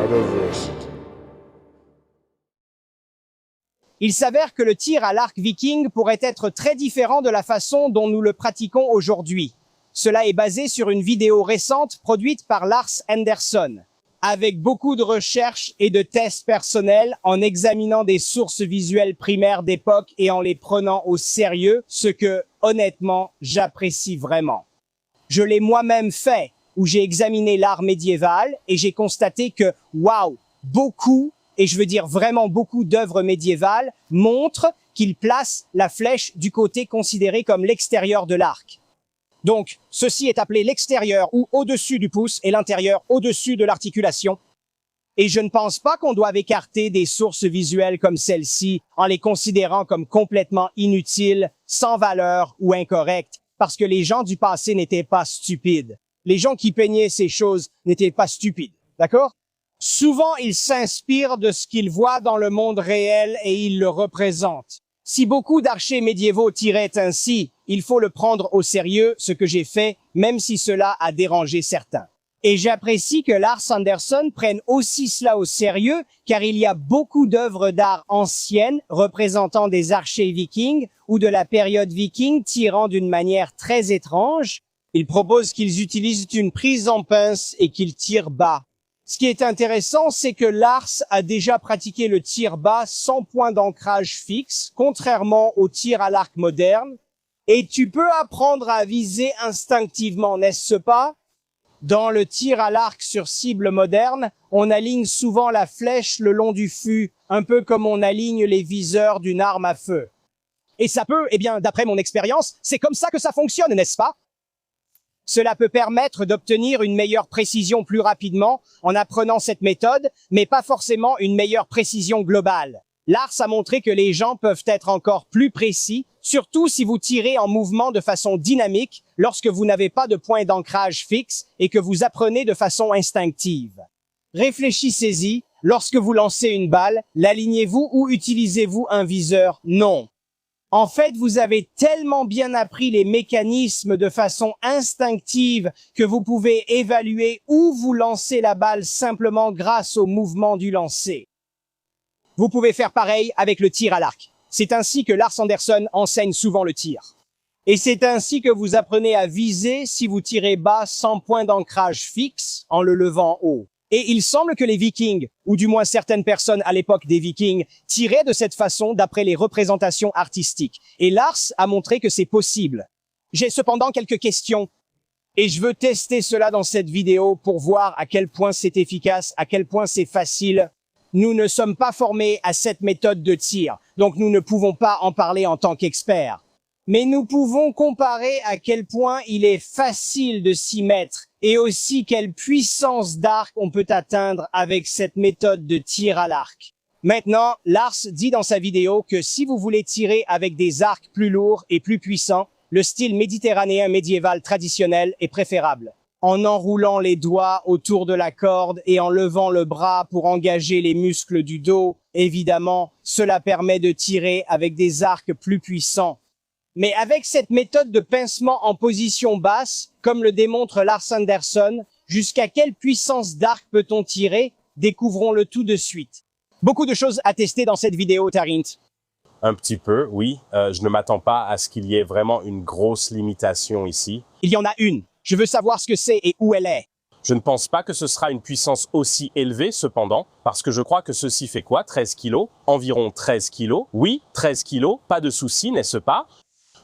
Metaverse. Il s'avère que le tir à l'arc viking pourrait être très différent de la façon dont nous le pratiquons aujourd'hui. Cela est basé sur une vidéo récente produite par Lars Anderson, avec beaucoup de recherches et de tests personnels en examinant des sources visuelles primaires d'époque et en les prenant au sérieux, ce que, honnêtement, j'apprécie vraiment. Je l'ai moi-même fait, où j'ai examiné l'art médiéval et j'ai constaté que, waouh, beaucoup, et je veux dire vraiment beaucoup d'œuvres médiévales montrent qu'ils placent la flèche du côté considéré comme l'extérieur de l'arc. Donc, ceci est appelé l'extérieur ou au-dessus du pouce et l'intérieur au-dessus de l'articulation. Et je ne pense pas qu'on doive écarter des sources visuelles comme celle-ci en les considérant comme complètement inutiles, sans valeur ou incorrectes, parce que les gens du passé n'étaient pas stupides. Les gens qui peignaient ces choses n'étaient pas stupides, d'accord? Souvent, ils s'inspirent de ce qu'ils voient dans le monde réel et ils le représentent. Si beaucoup d'archers médiévaux tiraient ainsi, il faut le prendre au sérieux, ce que j'ai fait, même si cela a dérangé certains. Et j'apprécie que Lars Anderson prenne aussi cela au sérieux, car il y a beaucoup d'œuvres d'art anciennes représentant des archers vikings ou de la période viking tirant d'une manière très étrange. Il propose qu'ils utilisent une prise en pince et qu'ils tirent bas. Ce qui est intéressant, c'est que Lars a déjà pratiqué le tir bas sans point d'ancrage fixe, contrairement au tir à l'arc moderne. Et tu peux apprendre à viser instinctivement, n'est-ce pas? Dans le tir à l'arc sur cible moderne, on aligne souvent la flèche le long du fût, un peu comme on aligne les viseurs d'une arme à feu. Et ça peut, eh bien, d'après mon expérience, c'est comme ça que ça fonctionne, n'est-ce pas? Cela peut permettre d'obtenir une meilleure précision plus rapidement en apprenant cette méthode, mais pas forcément une meilleure précision globale. Lars a montré que les gens peuvent être encore plus précis, surtout si vous tirez en mouvement de façon dynamique lorsque vous n'avez pas de point d'ancrage fixe et que vous apprenez de façon instinctive. Réfléchissez-y, lorsque vous lancez une balle, l'alignez-vous ou utilisez-vous un viseur? Non. En fait, vous avez tellement bien appris les mécanismes de façon instinctive que vous pouvez évaluer où vous lancez la balle simplement grâce au mouvement du lancer. Vous pouvez faire pareil avec le tir à l'arc. C'est ainsi que Lars Anderson enseigne souvent le tir. Et c'est ainsi que vous apprenez à viser si vous tirez bas sans point d'ancrage fixe en le levant haut. Et il semble que les Vikings, ou du moins certaines personnes à l'époque des Vikings, tiraient de cette façon d'après les représentations artistiques. Et Lars a montré que c'est possible. J'ai cependant quelques questions. Et je veux tester cela dans cette vidéo pour voir à quel point c'est efficace, à quel point c'est facile. Nous ne sommes pas formés à cette méthode de tir, donc nous ne pouvons pas en parler en tant qu'experts. Mais nous pouvons comparer à quel point il est facile de s'y mettre et aussi quelle puissance d'arc on peut atteindre avec cette méthode de tir à l'arc. Maintenant, Lars dit dans sa vidéo que si vous voulez tirer avec des arcs plus lourds et plus puissants, le style méditerranéen médiéval traditionnel est préférable. En enroulant les doigts autour de la corde et en levant le bras pour engager les muscles du dos, évidemment, cela permet de tirer avec des arcs plus puissants. Mais avec cette méthode de pincement en position basse, comme le démontre Lars Anderson, jusqu'à quelle puissance d'arc peut-on tirer? Découvrons-le tout de suite. Beaucoup de choses à tester dans cette vidéo, Tarint. Un petit peu, oui. Je ne m'attends pas à ce qu'il y ait vraiment une grosse limitation ici. Il y en a une. Je veux savoir ce que c'est et où elle est. Je ne pense pas que ce sera une puissance aussi élevée, cependant, parce que je crois que ceci fait quoi? 13 kilos? Environ 13 kilos? Oui, 13 kilos, pas de souci, n'est-ce pas?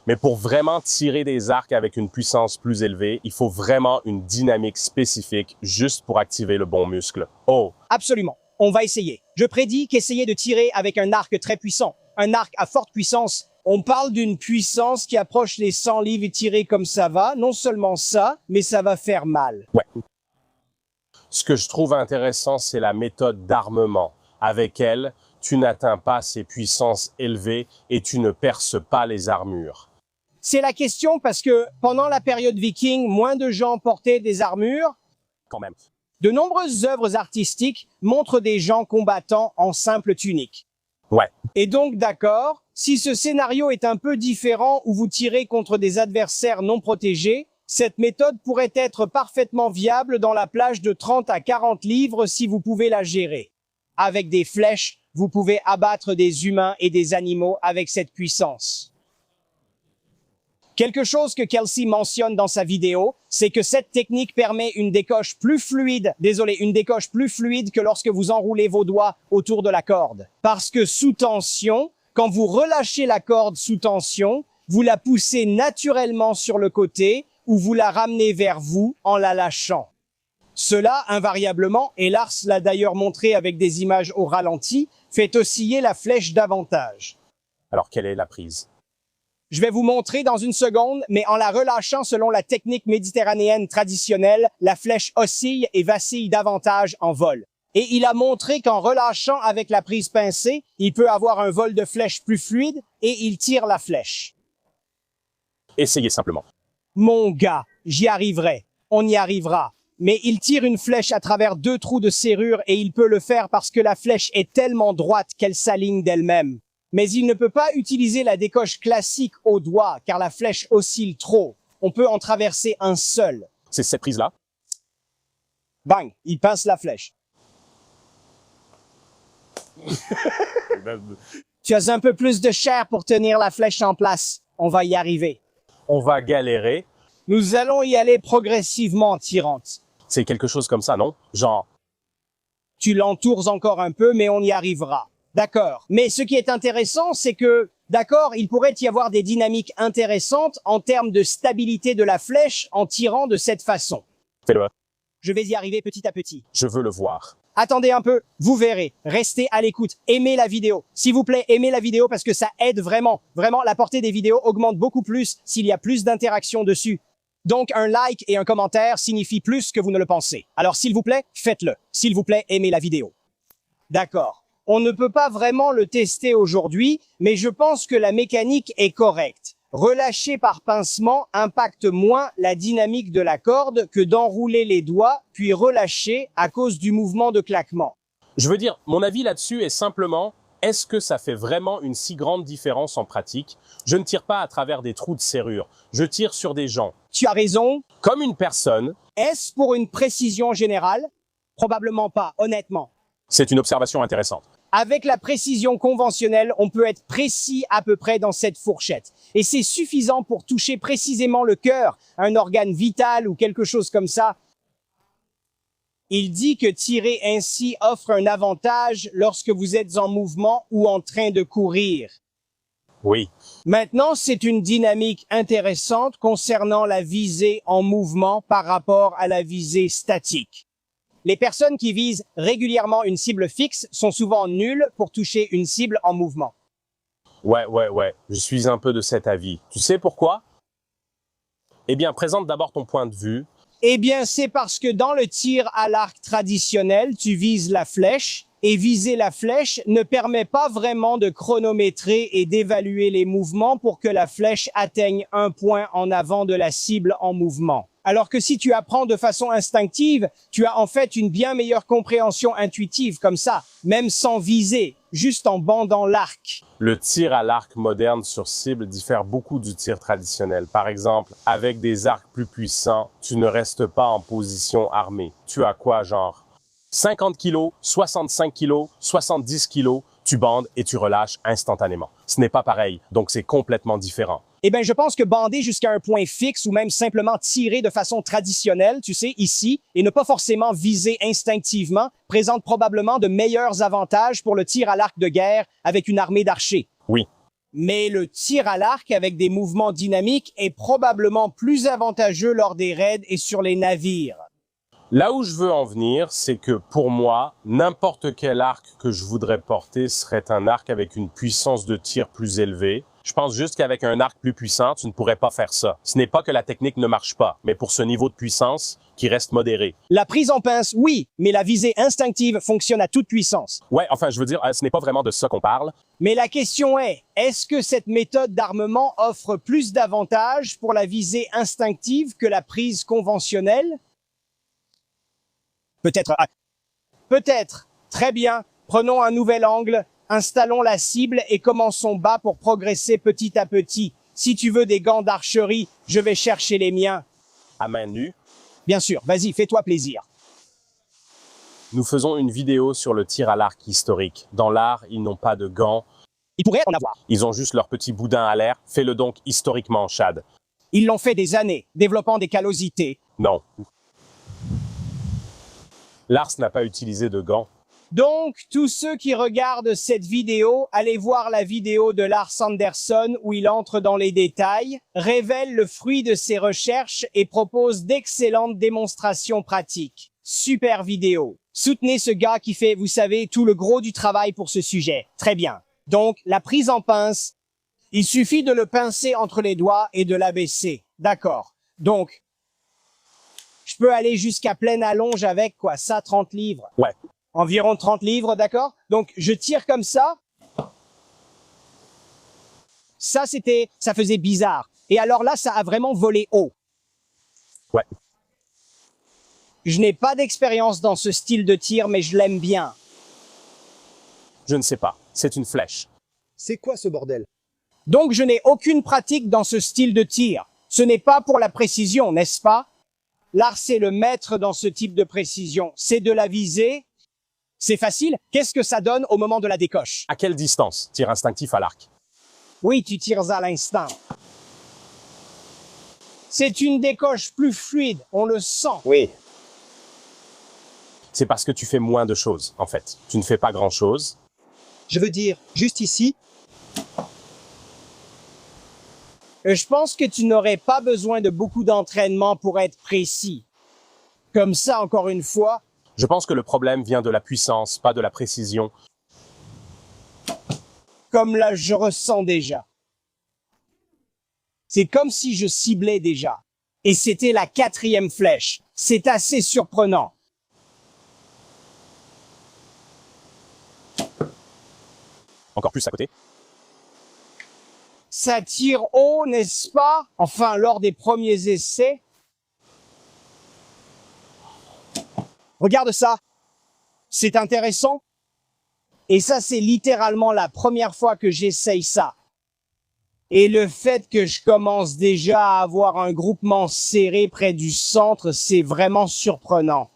Mais pour vraiment tirer des arcs avec une puissance plus élevée, il faut vraiment une dynamique spécifique juste pour activer le bon muscle. Oh! Absolument. On va essayer. Je prédis qu'essayer de tirer avec un arc très puissant, un arc à forte puissance, on parle d'une puissance qui approche les 100 livres et tirer comme ça va. Non seulement ça, mais ça va faire mal. Ouais. Ce que je trouve intéressant, c'est la méthode d'armement. Avec elle, tu n'atteins pas ces puissances élevées et tu ne perces pas les armures. C'est la question parce que pendant la période viking, moins de gens portaient des armures. Quand même. De nombreuses œuvres artistiques montrent des gens combattant en simple tunique. Ouais. Et donc, d'accord, si ce scénario est un peu différent où vous tirez contre des adversaires non protégés, Cette méthode pourrait être parfaitement viable dans la plage de 30 à 40 livres si vous pouvez la gérer. Avec des flèches, vous pouvez abattre des humains et des animaux avec cette puissance. Quelque chose que Kelsey mentionne dans sa vidéo, c'est que cette technique permet une décoche plus fluide que lorsque vous enroulez vos doigts autour de la corde. Parce que sous tension, quand vous relâchez la corde sous tension, vous la poussez naturellement sur le côté ou vous la ramenez vers vous en la lâchant. Cela, invariablement, et Lars l'a d'ailleurs montré avec des images au ralenti, fait osciller la flèche davantage. Alors, quelle est la prise? Je vais vous montrer dans une seconde, mais en la relâchant selon la technique méditerranéenne traditionnelle, la flèche oscille et vacille davantage en vol. Et il a montré qu'en relâchant avec la prise pincée, il peut avoir un vol de flèche plus fluide et il tire la flèche. Essayez simplement. Mon gars, j'y arriverai. On y arrivera. Mais il tire une flèche à travers 2 trous de serrure et il peut le faire parce que la flèche est tellement droite qu'elle s'aligne d'elle-même. Mais il ne peut pas utiliser la décoche classique au doigt car la flèche oscille trop. On peut en traverser un seul. C'est cette prise-là? Bang, il pince la flèche. Tu as un peu plus de chair pour tenir la flèche en place. On va y arriver. On va galérer. Nous allons y aller progressivement, Tyrante. C'est quelque chose comme ça, non? Genre, Tu l'entoures encore un peu, mais on y arrivera. D'accord. Mais ce qui est intéressant, c'est que, d'accord, il pourrait y avoir des dynamiques intéressantes en termes de stabilité de la flèche en tirant de cette façon. fais-le. Je vais y arriver petit à petit. Je veux le voir. Attendez un peu, vous verrez. Restez à l'écoute. Aimez la vidéo. S'il vous plaît, aimez la vidéo parce que ça aide vraiment. Vraiment, la portée des vidéos augmente beaucoup plus s'il y a plus d'interactions dessus. Donc, un like et un commentaire signifient plus que vous ne le pensez. Alors, s'il vous plaît, faites-le. S'il vous plaît, aimez la vidéo. D'accord. On ne peut pas vraiment le tester aujourd'hui, mais je pense que la mécanique est correcte. Relâcher par pincement impacte moins la dynamique de la corde que d'enrouler les doigts puis relâcher à cause du mouvement de claquement. Je veux dire, mon avis là-dessus est simplement, est-ce que ça fait vraiment une si grande différence en pratique? Je ne tire pas à travers des trous de serrure. Je tire sur des gens. Tu as raison. Comme une personne. Est-ce pour une précision générale? Probablement pas, honnêtement. C'est une observation intéressante. Avec la précision conventionnelle, on peut être précis à peu près dans cette fourchette. Et c'est suffisant pour toucher précisément le cœur, un organe vital ou quelque chose comme ça. Il dit que tirer ainsi offre un avantage lorsque vous êtes en mouvement ou en train de courir. Oui. Maintenant, c'est une dynamique intéressante concernant la visée en mouvement par rapport à la visée statique. Les personnes qui visent régulièrement une cible fixe sont souvent nulles pour toucher une cible en mouvement. Ouais. Je suis un peu de cet avis. Tu sais pourquoi? Eh bien, présente d'abord ton point de vue. Eh bien, c'est parce que dans le tir à l'arc traditionnel, tu vises la flèche, et viser la flèche ne permet pas vraiment de chronométrer et d'évaluer les mouvements pour que la flèche atteigne un point en avant de la cible en mouvement. Alors que si tu apprends de façon instinctive, tu as en fait une bien meilleure compréhension intuitive comme ça, même sans viser, juste en bandant l'arc. Le tir à l'arc moderne sur cible diffère beaucoup du tir traditionnel. Par exemple, avec des arcs plus puissants, tu ne restes pas en position armée. Tu as quoi, genre 50 kg, 65 kg, 70 kg, tu bandes et tu relâches instantanément. Ce n'est pas pareil, donc c'est complètement différent. Eh bien, je pense que bander jusqu'à un point fixe ou même simplement tirer de façon traditionnelle, tu sais, ici, et ne pas forcément viser instinctivement, présente probablement de meilleurs avantages pour le tir à l'arc de guerre avec une armée d'archers. Oui. Mais le tir à l'arc avec des mouvements dynamiques est probablement plus avantageux lors des raids et sur les navires. Là où je veux en venir, c'est que pour moi, n'importe quel arc que je voudrais porter serait un arc avec une puissance de tir plus élevée. Je pense juste qu'avec un arc plus puissant, tu ne pourrais pas faire ça. Ce n'est pas que la technique ne marche pas, mais pour ce niveau de puissance qui reste modéré. La prise en pince, oui, mais la visée instinctive fonctionne à toute puissance. Ouais, enfin, je veux dire, ce n'est pas vraiment de ça qu'on parle. Mais la question est-ce que cette méthode d'armement offre plus d'avantages pour la visée instinctive que la prise conventionnelle? Peut-être. Peut-être. Très bien. Prenons un nouvel angle. Installons la cible et commençons bas pour progresser petit à petit. Si tu veux des gants d'archerie, je vais chercher les miens. à main nue. Bien sûr, vas-y, fais-toi plaisir. Nous faisons une vidéo sur le tir à l'arc historique. Dans l'art, ils n'ont pas de gants. Il pourrait en avoir. Ils ont juste leur petit boudin à l'air. Fais-le donc historiquement, Chad. Ils l'ont fait des années, développant des callosités. Non. Lars n'a pas utilisé de gants. Donc, tous ceux qui regardent cette vidéo, allez voir la vidéo de Lars Anderson où il entre dans les détails, révèle le fruit de ses recherches et propose d'excellentes démonstrations pratiques. Super vidéo. Soutenez ce gars qui fait, vous savez, tout le gros du travail pour ce sujet. Très bien. Donc, la prise en pince, il suffit de le pincer entre les doigts et de l'abaisser. D'accord. Donc, je peux aller jusqu'à pleine allonge avec quoi, ça, 30 livres? Ouais. Environ 30 livres, d'accord? Donc, je tire comme ça. Ça faisait bizarre. Et alors là, ça a vraiment volé haut. Ouais. Je n'ai pas d'expérience dans ce style de tir, mais je l'aime bien. Je ne sais pas. C'est une flèche. C'est quoi ce bordel? Donc, je n'ai aucune pratique dans ce style de tir. Ce n'est pas pour la précision, n'est-ce pas? Lars est le maître dans ce type de précision. C'est de la visée. C'est facile. Qu'est-ce que ça donne au moment de la décoche? À quelle distance? Tir instinctif à l'arc. Oui, tu tires à l'instant. C'est une décoche plus fluide, on le sent. Oui. C'est parce que tu fais moins de choses, en fait. Tu ne fais pas grand-chose. Je veux dire, juste ici, Je pense que tu n'aurais pas besoin de beaucoup d'entraînement pour être précis. Comme ça, encore une fois, Je pense que le problème vient de la puissance, pas de la précision. comme là, je ressens déjà. C'est comme si je ciblais déjà. Et c'était la 4e flèche. C'est assez surprenant. Encore plus à côté. Ça tire haut, n'est-ce pas? Enfin, lors des premiers essais. Regarde ça. C'est intéressant. Et ça, c'est littéralement la première fois que j'essaye ça. Et le fait que je commence déjà à avoir un groupement serré près du centre, c'est vraiment surprenant.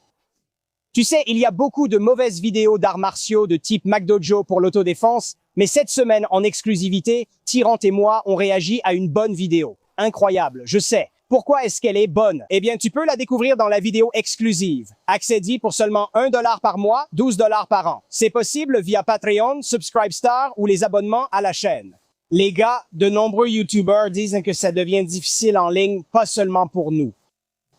Tu sais, il y a beaucoup de mauvaises vidéos d'arts martiaux de type McDojo pour l'autodéfense, mais cette semaine, en exclusivité, Tyrant et moi ont réagi à une bonne vidéo. Incroyable, je sais. Pourquoi est-ce qu'elle est bonne? Eh bien, tu peux la découvrir dans la vidéo exclusive. Accès-y pour seulement $1 par mois, $12 par an. C'est possible via Patreon, Subscribestar ou les abonnements à la chaîne. Les gars, de nombreux YouTubers disent que ça devient difficile en ligne, pas seulement pour nous.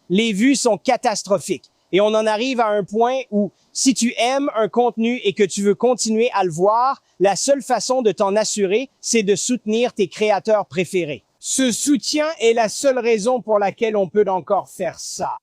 Les vues sont catastrophiques. Et on en arrive à un point où, si tu aimes un contenu et que tu veux continuer à le voir, la seule façon de t'en assurer, c'est de soutenir tes créateurs préférés. Ce soutien est la seule raison pour laquelle on peut encore faire ça.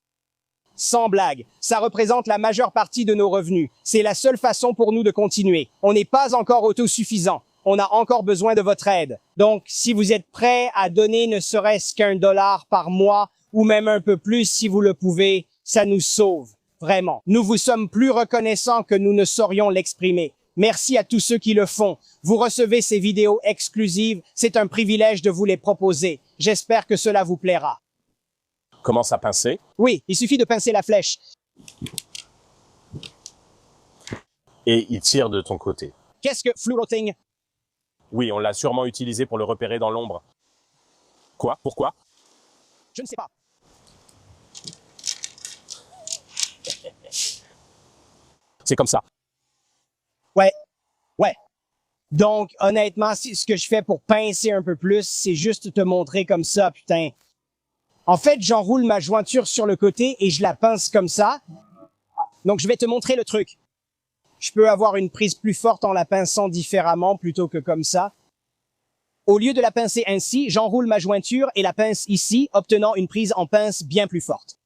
Sans blague, ça représente la majeure partie de nos revenus. C'est la seule façon pour nous de continuer. On n'est pas encore autosuffisant. On a encore besoin de votre aide. Donc, si vous êtes prêt à donner ne serait-ce qu'$1 par mois, ou même un peu plus si vous le pouvez, ça nous sauve. Vraiment. Nous vous sommes plus reconnaissants que nous ne saurions l'exprimer. Merci à tous ceux qui le font. Vous recevez ces vidéos exclusives. C'est un privilège de vous les proposer. J'espère que cela vous plaira. Commence à pincer. Oui, il suffit de pincer la flèche. Et il tire de ton côté. Qu'est-ce que floating? Oui, on l'a sûrement utilisé pour le repérer dans l'ombre. Quoi? Pourquoi? Je ne sais pas. C'est comme ça. Ouais. Donc, honnêtement, ce que je fais pour pincer un peu plus, c'est juste te montrer comme ça, putain. En fait, j'enroule ma jointure sur le côté et je la pince comme ça. Donc, je vais te montrer le truc. Je peux avoir une prise plus forte en la pinçant différemment plutôt que comme ça. Au lieu de la pincer ainsi, j'enroule ma jointure et la pince ici, obtenant une prise en pince bien plus forte.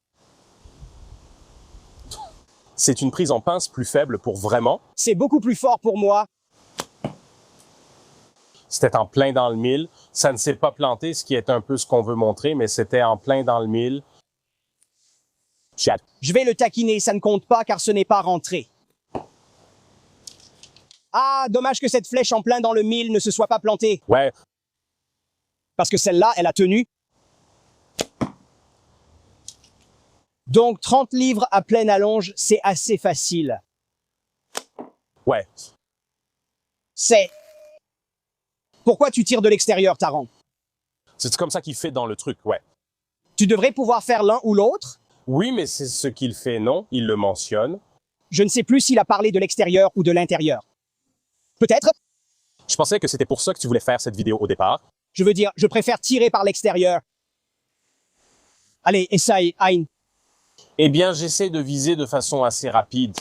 C'est une prise en pince plus faible pour vraiment. C'est beaucoup plus fort pour moi. C'était en plein dans le mille. Ça ne s'est pas planté, ce qui est un peu ce qu'on veut montrer, mais c'était en plein dans le mille. Chat. Je vais le taquiner, ça ne compte pas car ce n'est pas rentré. Ah, dommage que cette flèche en plein dans le mille ne se soit pas plantée. Ouais, Parce que celle-là, elle a tenu. Donc 30 livres à pleine allonge, c'est assez facile. Ouais. C'est... Pourquoi tu tires de l'extérieur, Taran? C'est comme ça qu'il fait dans le truc, ouais. Tu devrais pouvoir faire l'un ou l'autre? Oui, mais c'est ce qu'il fait, non? Il le mentionne. Je ne sais plus s'il a parlé de l'extérieur ou de l'intérieur. Peut-être? Je pensais que c'était pour ça que tu voulais faire cette vidéo au départ. Je veux dire, je préfère tirer par l'extérieur. Allez, essaye, Ayn. Eh bien, j'essaie de viser de façon assez rapide.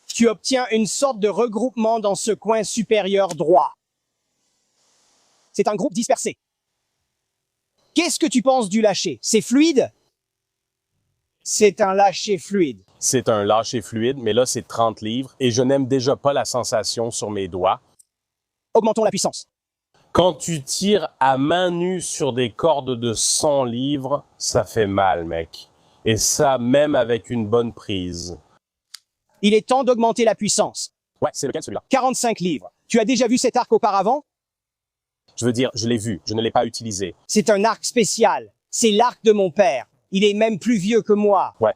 Tu obtiens une sorte de regroupement dans ce coin supérieur droit. C'est un groupe dispersé. Qu'est-ce que tu penses du lâcher? C'est fluide? C'est un lâcher fluide. C'est un lâcher fluide, mais là, c'est 30 livres et je n'aime déjà pas la sensation sur mes doigts. Augmentons la puissance. Quand tu tires à main nue sur des cordes de 100 livres, ça fait mal, mec. Et ça, même avec une bonne prise. Il est temps d'augmenter la puissance. Ouais, c'est lequel, celui-là? 45 livres. Tu as déjà vu cet arc auparavant? Je veux dire, je l'ai vu, je ne l'ai pas utilisé. C'est un arc spécial. C'est l'arc de mon père. Il est même plus vieux que moi. Ouais.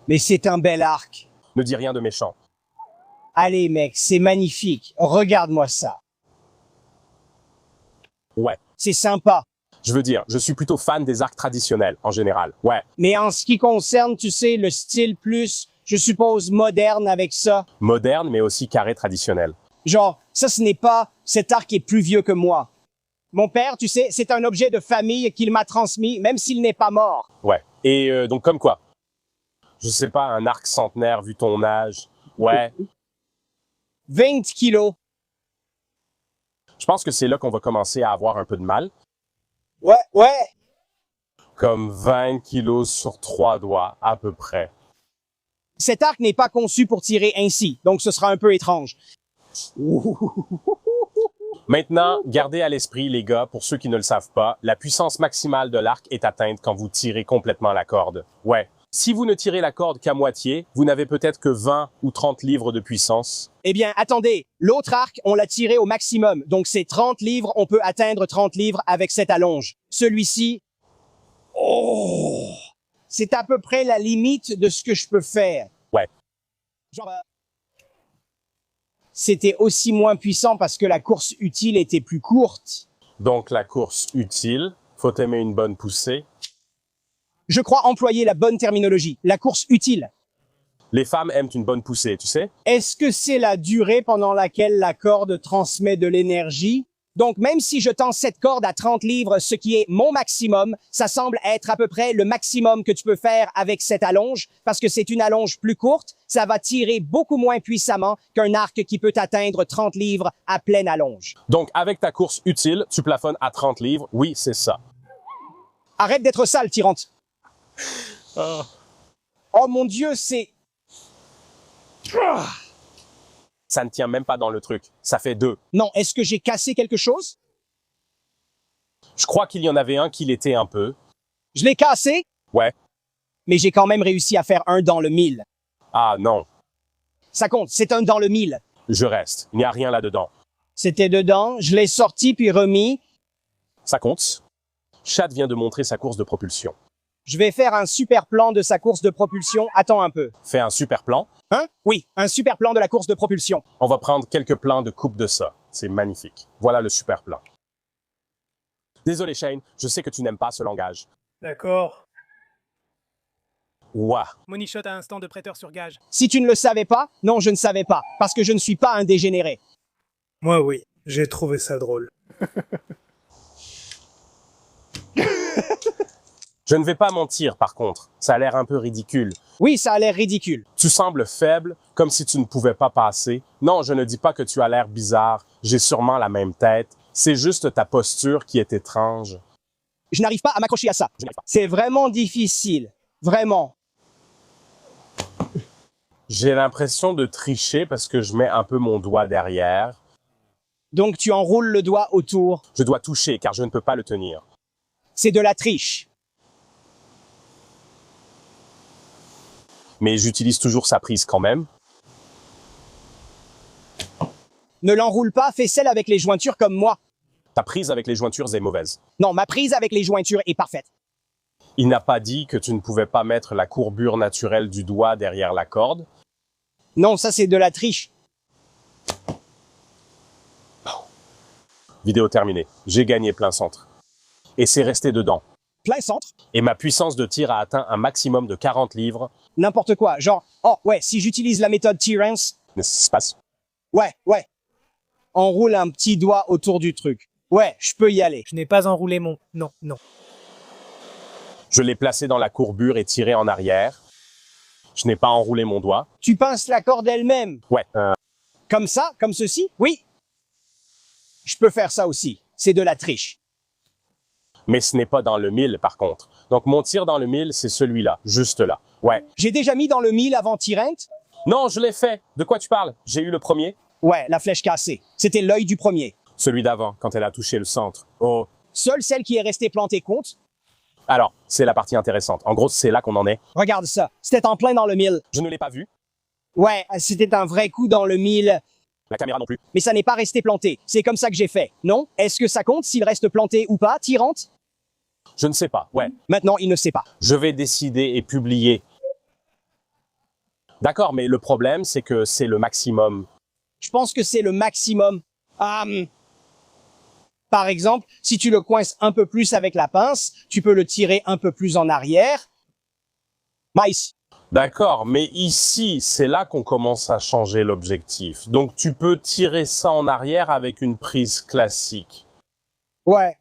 Mais c'est un bel arc. Ne dis rien de méchant. Allez, mec, c'est magnifique. Regarde-moi ça. Ouais. C'est sympa. Je veux dire, je suis plutôt fan des arcs traditionnels, en général. Ouais. Mais en ce qui concerne, tu sais, le style plus, je suppose, moderne avec ça. Moderne, mais aussi carré traditionnel. Genre, ça, ce n'est pas, cet arc est plus vieux que moi. Mon père, tu sais, c'est un objet de famille qu'il m'a transmis, même s'il n'est pas mort. Ouais. Et donc, comme quoi? Je sais pas, un arc centenaire vu ton âge. Ouais. 20 kilos. Je pense que c'est là qu'on va commencer à avoir un peu de mal. Ouais. Comme 20 kilos sur 3 doigts, à peu près. Cet arc n'est pas conçu pour tirer ainsi, donc ce sera un peu étrange. Maintenant, gardez à l'esprit, les gars, pour ceux qui ne le savent pas, la puissance maximale de l'arc est atteinte quand vous tirez complètement la corde. Ouais. Si vous ne tirez la corde qu'à moitié, vous n'avez peut-être que 20 ou 30 livres de puissance. Eh bien, attendez, l'autre arc, on l'a tiré au maximum, donc c'est 30 livres, on peut atteindre 30 livres avec cette allonge. Celui-ci, oh, c'est à peu près la limite de ce que je peux faire. Ouais. Genre, c'était aussi moins puissant parce que la course utile était plus courte. Donc, la course utile, faut aimer une bonne poussée. Je crois employer la bonne terminologie, la course utile. Les femmes aiment une bonne poussée, tu sais? Est-ce que c'est la durée pendant laquelle la corde transmet de l'énergie? Donc, même si je tends cette corde à 30 livres, ce qui est mon maximum, ça semble être à peu près le maximum que tu peux faire avec cette allonge, parce que c'est une allonge plus courte, ça va tirer beaucoup moins puissamment qu'un arc qui peut atteindre 30 livres à pleine allonge. Donc, avec ta course utile, tu plafonnes à 30 livres. Oui, c'est ça. Arrête d'être sale, Tyrante. Oh mon Dieu, c'est... Ça ne tient même pas dans le truc. Ça fait 2. Non, est-ce que j'ai cassé quelque chose? Je crois qu'il y en avait un qui l'était un peu. Je l'ai cassé, Ouais. mais j'ai quand même réussi à faire un dans le 1000. Ah non, Ça compte, c'est un dans le 1000. je reste. Il n'y a rien là-dedans. C'était dedans, je l'ai sorti puis remis. Ça compte. Chad vient de montrer sa course de propulsion. Je vais faire un super plan de sa course de propulsion. Attends un peu. Fais un super plan. Hein? Oui, un super plan de la course de propulsion. On va prendre quelques plans de coupe de ça. C'est magnifique. Voilà le super plan. Désolé Shane, je sais que tu n'aimes pas ce langage. D'accord. Ouah. Money-shot a un stand de prêteur sur gage. Si tu ne le savais pas, non, je ne savais pas, parce que je ne suis pas un dégénéré. Moi, oui. J'ai trouvé ça drôle. Je ne vais pas mentir par contre. Ça a l'air un peu ridicule. Oui, ça a l'air ridicule. Tu sembles faible, comme si tu ne pouvais pas passer. Non, je ne dis pas que tu as l'air bizarre. J'ai sûrement la même tête. C'est juste ta posture qui est étrange. Je n'arrive pas à m'accrocher à ça. C'est vraiment difficile. Vraiment. J'ai l'impression de tricher parce que je mets un peu mon doigt derrière. Donc tu enroules le doigt autour. Je dois toucher car je ne peux pas le tenir. C'est de la triche. Mais j'utilise toujours sa prise quand même. Ne l'enroule pas, fais celle avec les jointures comme moi. Ta prise avec les jointures est mauvaise. Non, ma prise avec les jointures est parfaite. Il n'a pas dit que tu ne pouvais pas mettre la courbure naturelle du doigt derrière la corde. Non, ça c'est de la triche. Vidéo terminée. J'ai gagné plein centre. Et c'est resté dedans. Plein centre. Et ma puissance de tir a atteint un maximum de 40 livres. N'importe quoi. Genre, oh ouais, si j'utilise la méthode T-Rance, N'est-ce pas? ouais. Enroule un petit doigt autour du truc. Ouais, je peux y aller. Je n'ai pas enroulé mon... Non. Je l'ai placé dans la courbure et tiré en arrière. Je n'ai pas enroulé mon doigt. Tu pinces la corde elle-même. Ouais, Comme ça, comme ceci? Oui. Je peux faire ça aussi. C'est de la triche. mais ce n'est pas dans le 1000 par contre. Donc mon tir dans le 1000, c'est celui-là, juste là. Ouais. J'ai déjà mis dans le 1000 avant Tyrant. Non, je l'ai fait. De quoi tu parles? J'ai eu le premier. Ouais, la flèche cassée. C'était l'œil du premier. Celui d'avant, quand elle a touché le centre. Oh. Seule celle qui est restée plantée compte. Alors, c'est la partie intéressante. En gros, c'est là qu'on en est. Regarde ça. C'était en plein dans le 1000. Je ne l'ai pas vu. Ouais, c'était un vrai coup dans le 1000. La caméra non plus. Mais ça n'est pas resté planté. C'est comme ça que j'ai fait. Non? Est-ce que ça compte s'il reste planté ou pas, Tyrant? Je ne sais pas. Ouais. Maintenant, il ne sait pas. Je vais décider et publier. D'accord, mais le problème, c'est que c'est le maximum. Je pense que c'est le maximum. Par exemple, si tu le coinces un peu plus avec la pince, tu peux le tirer un peu plus en arrière. Mice. D'accord, mais ici, c'est là qu'on commence à changer l'objectif. Donc tu peux tirer ça en arrière avec une prise classique. Ouais.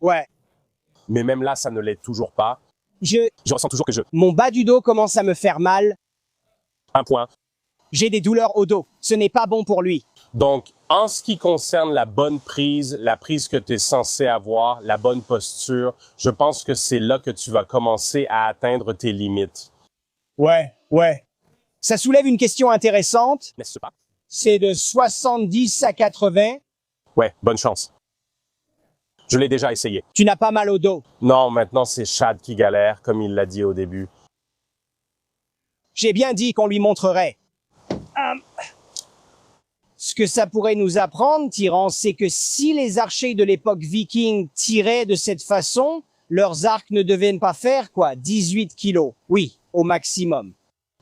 Mais même là, ça ne l'est toujours pas. Je ressens toujours que Mon bas du dos commence à me faire mal. Un point. J'ai des douleurs au dos. Ce n'est pas bon pour lui. Donc, en ce qui concerne la bonne prise, la prise que tu es censé avoir, la bonne posture, je pense que c'est là que tu vas commencer à atteindre tes limites. Ouais. Ça soulève une question intéressante. N'est-ce pas? C'est de 70 à 80. Ouais, bonne chance. Je l'ai déjà essayé. Tu n'as pas mal au dos. Non, maintenant c'est Chad qui galère, comme il l'a dit au début. J'ai bien dit qu'on lui montrerait. Ce que ça pourrait nous apprendre, Tyrant, c'est que si les archers de l'époque viking tiraient de cette façon, leurs arcs ne devaient pas faire, 18 kilos. Oui, au maximum.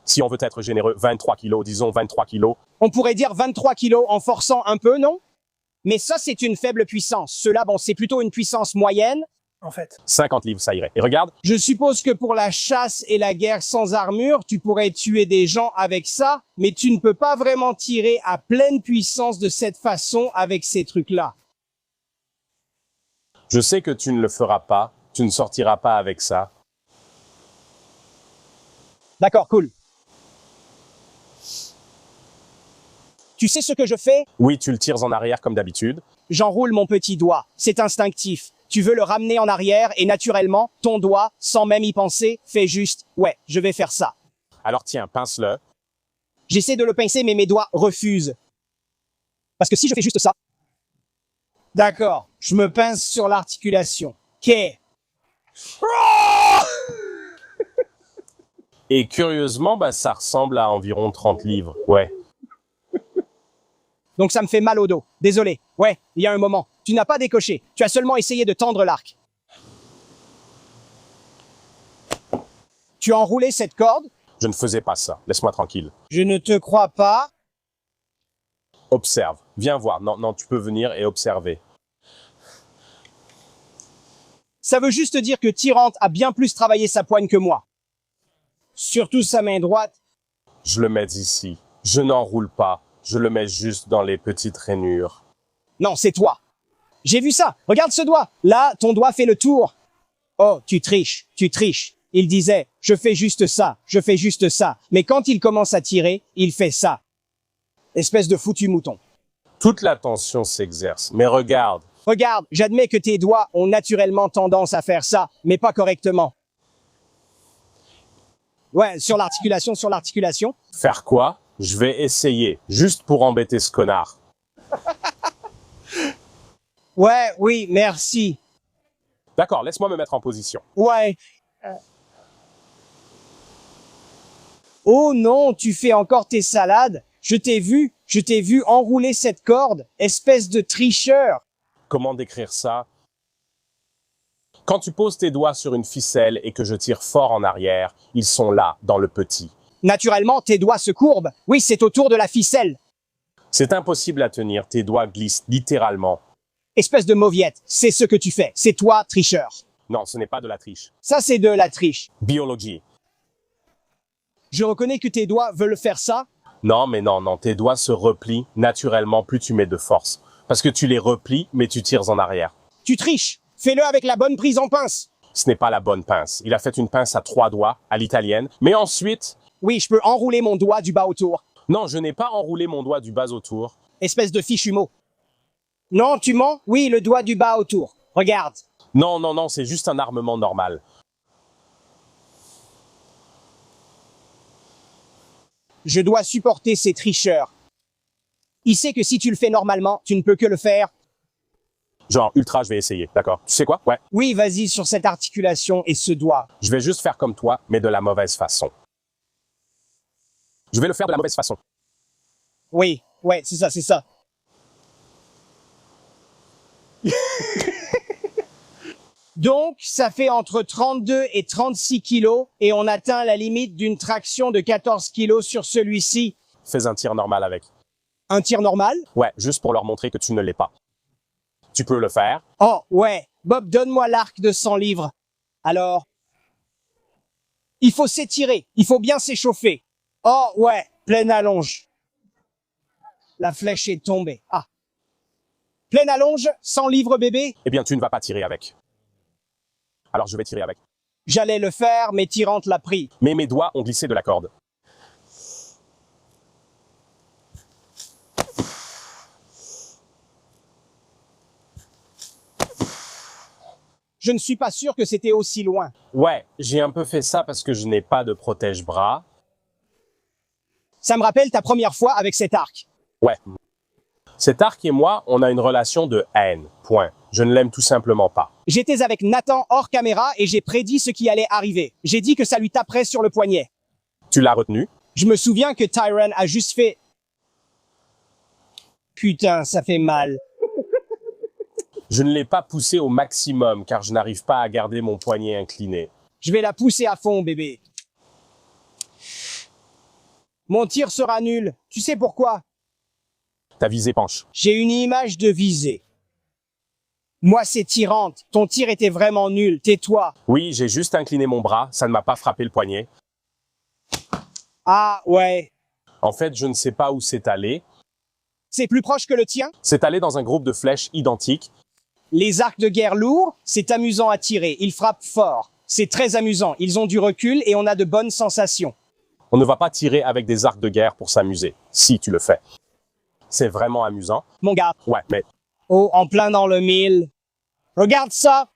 Si on veut être généreux, 23 kilos, disons 23 kilos. On pourrait dire 23 kilos en forçant un peu, non? Mais ça, c'est une faible puissance. Cela, c'est plutôt une puissance moyenne. En fait. 50 livres, ça irait. Et regarde, Je suppose que pour la chasse et la guerre sans armure, tu pourrais tuer des gens avec ça, mais tu ne peux pas vraiment tirer à pleine puissance de cette façon avec ces trucs-là. je sais que tu ne le feras pas, tu ne sortiras pas avec ça. D'accord, cool. Tu sais ce que je fais? Oui, tu le tires en arrière comme d'habitude. J'enroule mon petit doigt. C'est instinctif. Tu veux le ramener en arrière et naturellement, ton doigt, sans même y penser, fait juste « ouais, je vais faire ça ». Alors tiens, pince-le. J'essaie de le pincer, mais mes doigts refusent. Parce que si je fais juste ça... D'accord, je me pince sur l'articulation. Ok. Et curieusement, ça ressemble à environ 30 livres. Ouais. Donc ça me fait mal au dos. Désolé. Ouais, il y a un moment. Tu n'as pas décoché. Tu as seulement essayé de tendre l'arc. Tu as enroulé cette corde? Je ne faisais pas ça. Laisse-moi tranquille. Je ne te crois pas. Observe. Viens voir. Non, tu peux venir et observer. Ça veut juste dire que Tyrant a bien plus travaillé sa poigne que moi. Surtout sa main droite. Je le mets ici. Je n'enroule pas. Je le mets juste dans les petites rainures. Non, c'est toi. J'ai vu ça. Regarde ce doigt. Là, ton doigt fait le tour. Oh, tu triches. Il disait, je fais juste ça. Mais quand il commence à tirer, il fait ça. Espèce de foutu mouton. Toute l'attention s'exerce. Mais regarde. Regarde, j'admets que tes doigts ont naturellement tendance à faire ça, mais pas correctement. Ouais, sur l'articulation. Faire quoi? Je vais essayer. Juste pour embêter ce connard. Ouais, oui, merci. D'accord, laisse-moi me mettre en position. Ouais. Oh non, tu fais encore tes salades. Je t'ai vu enrouler cette corde, espèce de tricheur. Comment décrire ça? Quand tu poses tes doigts sur une ficelle et que je tire fort en arrière, ils sont là, dans le petit. Naturellement, tes doigts se courbent. Oui, c'est autour de la ficelle. C'est impossible à tenir, tes doigts glissent littéralement. Espèce de mauviette, c'est ce que tu fais. C'est toi, tricheur. Non, ce n'est pas de la triche. Ça, c'est de la triche. Biologie. Je reconnais que tes doigts veulent faire ça. Non, mais non, non, tes doigts se replient naturellement plus tu mets de force. Parce que tu les replies, mais tu tires en arrière. Tu triches. Fais-le avec la bonne prise en pince. Ce n'est pas la bonne pince. Il a fait une pince à 3 doigts, à l'italienne, mais ensuite... Oui, je peux enrouler mon doigt du bas autour. Non, je n'ai pas enroulé mon doigt du bas autour. Espèce de fichu mot. Non, tu mens? Oui, le doigt du bas autour. Regarde. Non, non, non, c'est juste un armement normal. Je dois supporter ces tricheurs. Il sait que si tu le fais normalement, tu ne peux que le faire. Genre, ultra, je vais essayer, d'accord? Tu sais quoi? Ouais, Oui, vas-y sur cette articulation et ce doigt. je vais juste faire comme toi, mais de la mauvaise façon. Je vais le faire de la mauvaise façon. Oui, ouais, c'est ça, c'est ça. Donc, ça fait entre 32 et 36 kilos et on atteint la limite d'une traction de 14 kilos sur celui-ci. Fais un tir normal avec. Un tir normal? Ouais, juste pour leur montrer que tu ne l'es pas. Tu peux le faire. Oh, ouais. Bob, donne-moi l'arc de 100 livres. Alors? Il faut s'étirer. Il faut bien s'échauffer. Oh, ouais. Pleine allonge. La flèche est tombée. Ah. Pleine allonge, 100 livres bébé? Eh bien, tu ne vas pas tirer avec. Alors, je vais tirer avec. J'allais le faire, mais Tyrante l'a pris. Mais mes doigts ont glissé de la corde. Je ne suis pas sûr que c'était aussi loin. Ouais, j'ai un peu fait ça parce que je n'ai pas de protège-bras. Ça me rappelle ta première fois avec cet arc. Ouais. Cet arc et moi, on a une relation de haine. Point. Je ne l'aime tout simplement pas. J'étais avec Nathan hors caméra et j'ai prédit ce qui allait arriver. J'ai dit que ça lui taperait sur le poignet. Tu l'as retenu? Je me souviens que Tyron a juste fait... Putain, ça fait mal. Je ne l'ai pas poussé au maximum car je n'arrive pas à garder mon poignet incliné. Je vais la pousser à fond, bébé. Mon tir sera nul. Tu sais pourquoi? Ta visée penche. J'ai une image de visée. Moi, c'est Tyrante. Ton tir était vraiment nul. Tais-toi. Oui, j'ai juste incliné mon bras, ça ne m'a pas frappé le poignet. Ah, ouais. En fait, je ne sais pas où c'est allé. C'est plus proche que le tien? C'est allé dans un groupe de flèches identiques. Les arcs de guerre lourds, c'est amusant à tirer. Ils frappent fort. C'est très amusant. Ils ont du recul et on a de bonnes sensations. On ne va pas tirer avec des arcs de guerre pour s'amuser. Si tu le fais. C'est vraiment amusant. Mon gars. Ouais, mais Oh, en plein dans le mille. Regarde ça.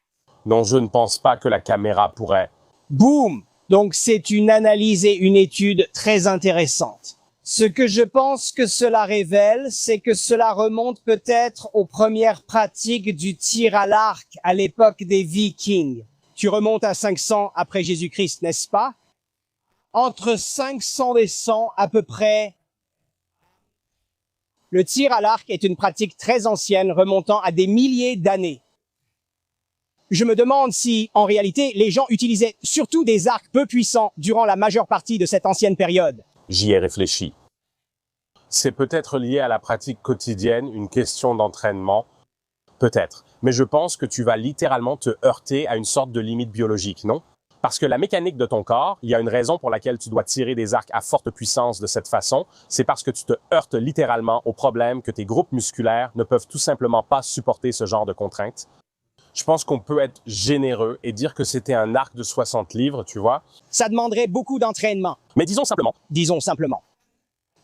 non, je ne pense pas que la caméra pourrait. Boum. Donc c'est une analyse et une étude très intéressante. Ce que je pense que cela révèle, c'est que cela remonte peut-être aux premières pratiques du tir à l'arc à l'époque des Vikings. Tu remontes à 500 après Jésus-Christ, n'est-ce pas? Entre 500 et 100 à peu près. Le tir à l'arc est une pratique très ancienne remontant à des milliers d'années. Je me demande si, en réalité, les gens utilisaient surtout des arcs peu puissants durant la majeure partie de cette ancienne période. J'y ai réfléchi. C'est peut-être lié à la pratique quotidienne, une question d'entraînement. Peut-être. Mais je pense que tu vas littéralement te heurter à une sorte de limite biologique, non? Parce que la mécanique de ton corps, il y a une raison pour laquelle tu dois tirer des arcs à forte puissance de cette façon, c'est parce que tu te heurtes littéralement au problème que tes groupes musculaires ne peuvent tout simplement pas supporter ce genre de contraintes. Je pense qu'on peut être généreux et dire que c'était un arc de 60 livres, tu vois. Ça demanderait beaucoup d'entraînement, Mais disons simplement, disons simplement.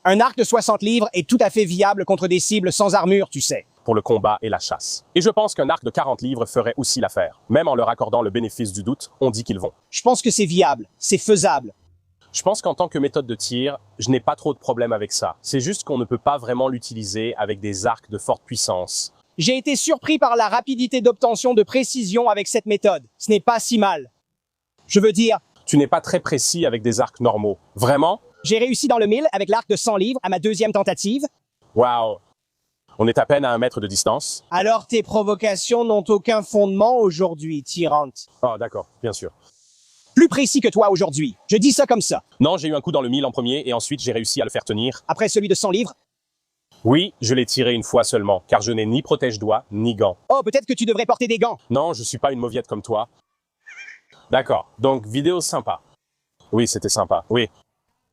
Un arc de 60 livres est tout à fait viable contre des cibles sans armure, tu sais. pour le combat et la chasse. Et je pense qu'un arc de 40 livres ferait aussi l'affaire. Même en leur accordant le bénéfice du doute, on dit qu'ils vont. Je pense que c'est viable, c'est faisable. Je pense qu'en tant que méthode de tir, je n'ai pas trop de problème avec ça. C'est juste qu'on ne peut pas vraiment l'utiliser avec des arcs de forte puissance. J'ai été surpris par la rapidité d'obtention de précision avec cette méthode. Ce n'est pas si mal. Je veux dire, Tu n'es pas très précis avec des arcs normaux. Vraiment? j'ai réussi dans le 1000 avec l'arc de 100 livres à ma deuxième tentative. Wow! On est à peine à 1 mètre de distance. Alors tes provocations n'ont aucun fondement aujourd'hui, Tyrant. Oh, d'accord, bien sûr. Plus précis que toi aujourd'hui. Je dis ça comme ça. Non, j'ai eu un coup dans le mille en premier et ensuite j'ai réussi à le faire tenir. Après celui de 100 livres. Oui, je l'ai tiré une fois seulement, car je n'ai ni protège-doigts, ni gants. Oh, peut-être que tu devrais porter des gants. Non, je suis pas une mauviette comme toi. D'accord, donc vidéo sympa. Oui, c'était sympa, oui.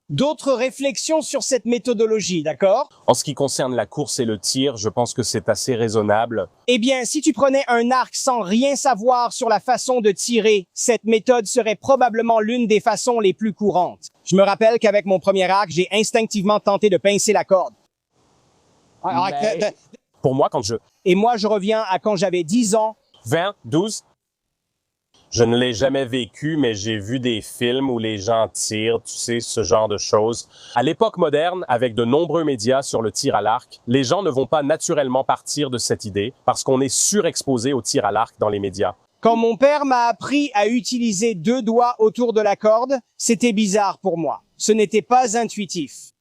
D'autres réflexions sur cette méthodologie, d'accord? En ce qui concerne la course et le tir, je pense que c'est assez raisonnable. Eh bien, si tu prenais un arc sans rien savoir sur la façon de tirer, cette méthode serait probablement l'une des façons les plus courantes. Je me rappelle qu'avec mon premier arc, j'ai instinctivement tenté de pincer la corde. Pour moi, quand je... Et moi, je reviens à quand j'avais 10 ans. 20, 12... Je ne l'ai jamais vécu, mais j'ai vu des films où les gens tirent, tu sais, ce genre de choses. À l'époque moderne, avec de nombreux médias sur le tir à l'arc, les gens ne vont pas naturellement partir de cette idée parce qu'on est surexposé au tir à l'arc dans les médias. Quand mon père m'a appris à utiliser 2 doigts autour de la corde, c'était bizarre pour moi. Ce n'était pas intuitif.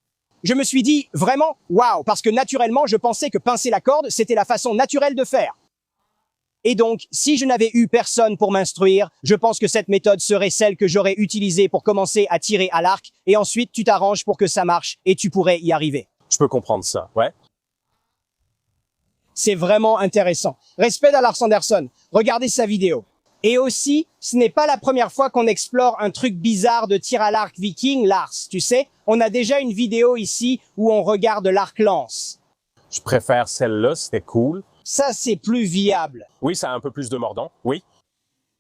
Je me suis dit, vraiment, waouh, parce que naturellement, je pensais que pincer la corde, c'était la façon naturelle de faire. Et donc, si je n'avais eu personne pour m'instruire, je pense que cette méthode serait celle que j'aurais utilisée pour commencer à tirer à l'arc, et ensuite tu t'arranges pour que ça marche, et tu pourrais y arriver. Je peux comprendre ça, ouais. C'est vraiment intéressant. Respect à Lars Anderson. Regardez sa vidéo. Et aussi, ce n'est pas la première fois qu'on explore un truc bizarre de tir à l'arc viking, Lars, tu sais. On a déjà une vidéo ici où on regarde l'arc-lance. Je préfère celle-là, c'était cool. Ça, c'est plus viable. Oui, ça a un peu plus de mordant, oui.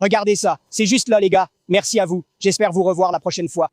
Regardez ça. C'est juste là, les gars. Merci à vous. J'espère vous revoir la prochaine fois.